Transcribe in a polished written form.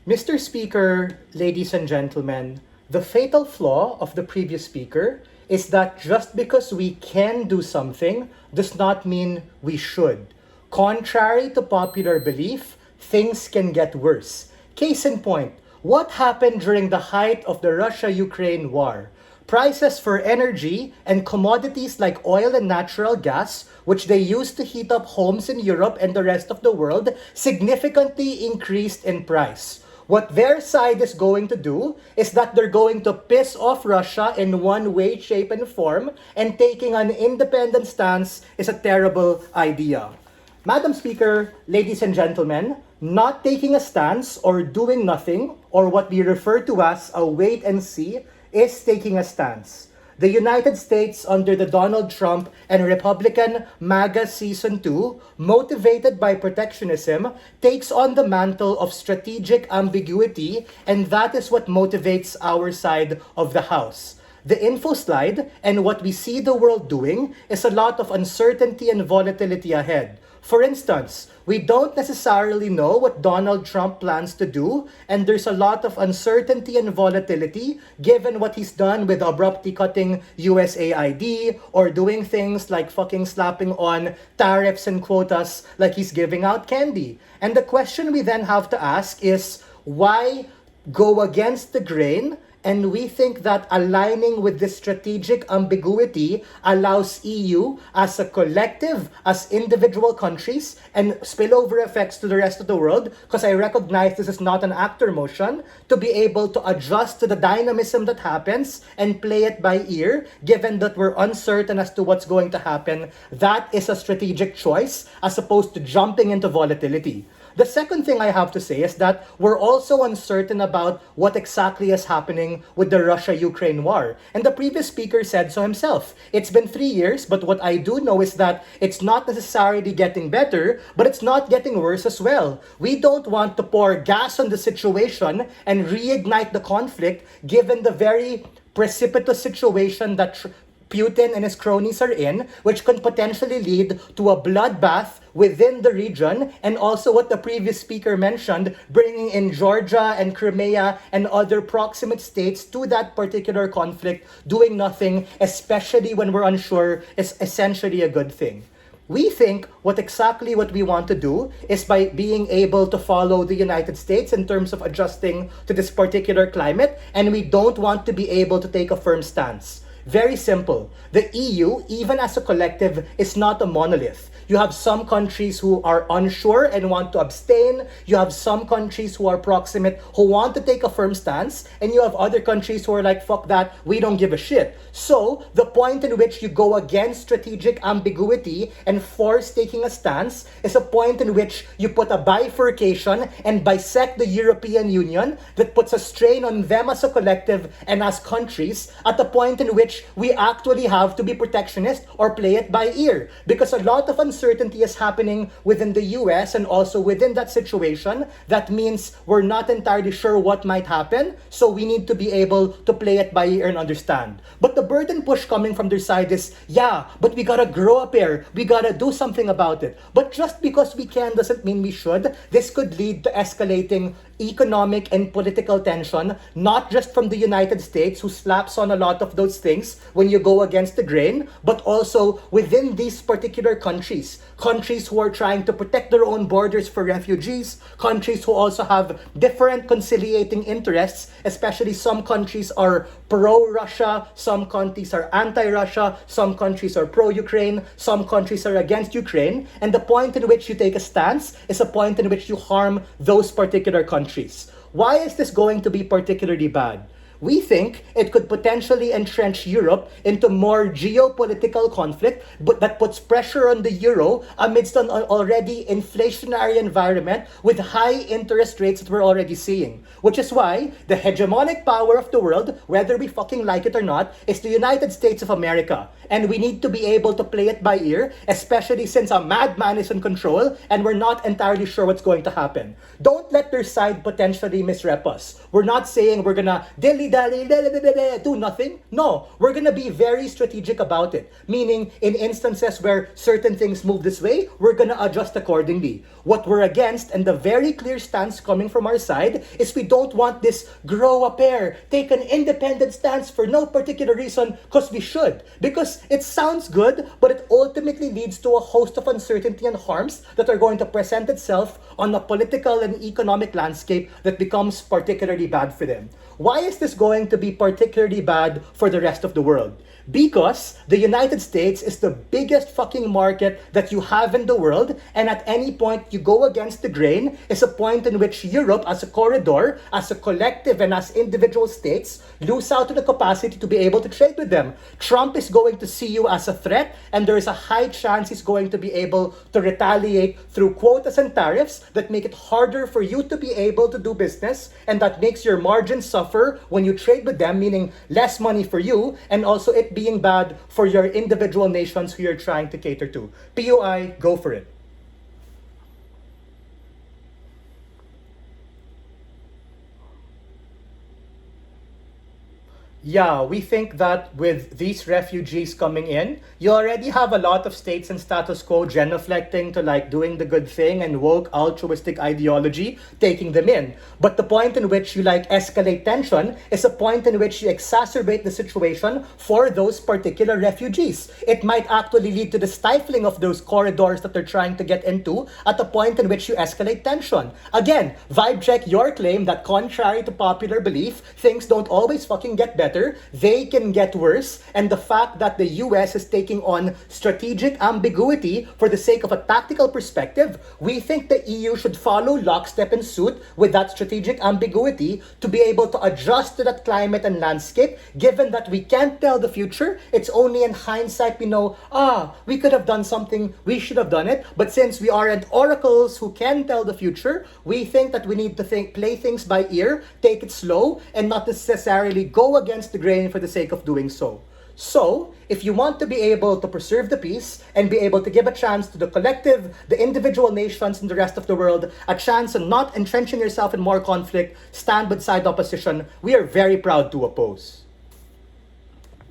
Mr. Speaker, ladies and gentlemen, the fatal flaw of the previous speaker is that just because we can do something does not mean we should. Contrary to popular belief, things can get worse. Case in point, what happened during the height of the Russia-Ukraine war? Prices for energy and commodities like oil and natural gas, which they used to heat up homes in Europe and the rest of the world, significantly increased in price. What their side is going to do is that they're going to piss off Russia in one way, shape, and form, and taking an independent stance is a terrible idea. Madam Speaker, ladies and gentlemen, not taking a stance or doing nothing, or what we refer to as a wait and see, is taking a stance. The United States under the Donald Trump and Republican MAGA Season 2, motivated by protectionism, takes on the mantle of strategic ambiguity, and that is what motivates our side of the House. The info slide and what we see the world doing is a lot of uncertainty and volatility ahead. For instance, we don't necessarily know what Donald Trump plans to do, and there's a lot of uncertainty and volatility given what he's done with abruptly cutting USAID or doing things like fucking slapping on tariffs and quotas like he's giving out candy. And the question we then have to ask is, why go against the grain? And we think that aligning with this strategic ambiguity allows EU as a collective, as individual countries, and spillover effects to the rest of the world, because I recognize this is not an actor motion, to be able to adjust to the dynamism that happens and play it by ear, given that we're uncertain as to what's going to happen. That is a strategic choice as opposed to jumping into volatility. The second thing I have to say is that we're also uncertain about what exactly is happening with the Russia-Ukraine war. And the previous speaker said so himself. It's been 3 years, but what I do know is that it's not necessarily getting better, but it's not getting worse as well. We don't want to pour gas on the situation and reignite the conflict given the very precipitous situation that Putin and his cronies are in, which can potentially lead to a bloodbath within the region, and also what the previous speaker mentioned, bringing in Georgia and Crimea and other proximate states to that particular conflict, doing nothing, especially when we're unsure, is essentially a good thing. We think what we want to do is by being able to follow the United States in terms of adjusting to this particular climate, and we don't want to be able to take a firm stance. Very simple. The EU, even as a collective, is not a monolith. You have some countries who are unsure and want to abstain. You have some countries who are proximate who want to take a firm stance. And you have other countries who are like, fuck that, we don't give a shit. So, the point in which you go against strategic ambiguity and force taking a stance is a point in which you put a bifurcation and bisect the European Union that puts a strain on them as a collective and as countries at the point in which we actually have to be protectionist or play it by ear. Because a lot of uncertainty is happening within the US and also within that situation. That means we're not entirely sure what might happen, so we need to be able to play it by ear and understand. But the burden push coming from their side is, yeah, but we gotta grow up here, we gotta do something about it. But just because we can doesn't mean we should. This could lead to escalating economic and political tension, not just from the United States, who slaps on a lot of those things when you go against the grain, but also within these particular countries who are trying to protect their own borders for refugees, countries who also have different conciliating interests, especially some countries are pro-Russia, some countries are anti-Russia, some countries are pro-Ukraine, some countries are against Ukraine, and the point in which you take a stance is a point in which you harm those particular countries. Why is this going to be particularly bad? We think it could potentially entrench Europe into more geopolitical conflict, but that puts pressure on the euro amidst an already inflationary environment with high interest rates that we're already seeing. Which is why the hegemonic power of the world, whether we fucking like it or not, is the United States of America. And we need to be able to play it by ear, especially since a madman is in control and we're not entirely sure what's going to happen. Don't let their side potentially misrep us. We're not saying we're gonna dilly dilly-dally, do nothing. No, we're going to be very strategic about it. Meaning, in instances where certain things move this way, we're going to adjust accordingly. What we're against, and the very clear stance coming from our side, is we don't want this grow a pair, take an independent stance for no particular reason, because we should. Because it sounds good, but it ultimately leads to a host of uncertainty and harms that are going to present itself on a political and economic landscape that becomes particularly bad for them. Why is this going to be particularly bad for the rest of the world? Because the United States is the biggest fucking market that you have in the world, and at any point you go against the grain is a point in which Europe as a corridor, as a collective and as individual states, lose out on the capacity to be able to trade with them. Trump is going to see you as a threat, and there is a high chance he's going to be able to retaliate through quotas and tariffs that make it harder for you to be able to do business, and that makes your margins suffer when you trade with them, meaning less money for you, and also it being bad for your individual nations who you're trying to cater to. POI, go for it. Yeah, we think that with these refugees coming in, you already have a lot of states and status quo genuflecting to like doing the good thing and woke altruistic ideology taking them in. But the point in which you like escalate tension is a point in which you exacerbate the situation for those particular refugees. It might actually lead to the stifling of those corridors that they're trying to get into at the point in which you escalate tension. Again, vibe check your claim that contrary to popular belief, things don't always fucking get better. They can get worse, and the fact that the US is taking on strategic ambiguity for the sake of a tactical perspective, we think the EU should follow lockstep and suit with that strategic ambiguity to be able to adjust to that climate and landscape, given that we can't tell the future. It's only in hindsight we know, we could have done something, we should have done it, but since we aren't oracles who can tell the future, we think that we need to play things by ear, take it slow, and not necessarily go against the grain for the sake of doing so. So, if you want to be able to preserve the peace and be able to give a chance to the collective, the individual nations, and the rest of the world, a chance of not entrenching yourself in more conflict, stand beside opposition, we are very proud to oppose.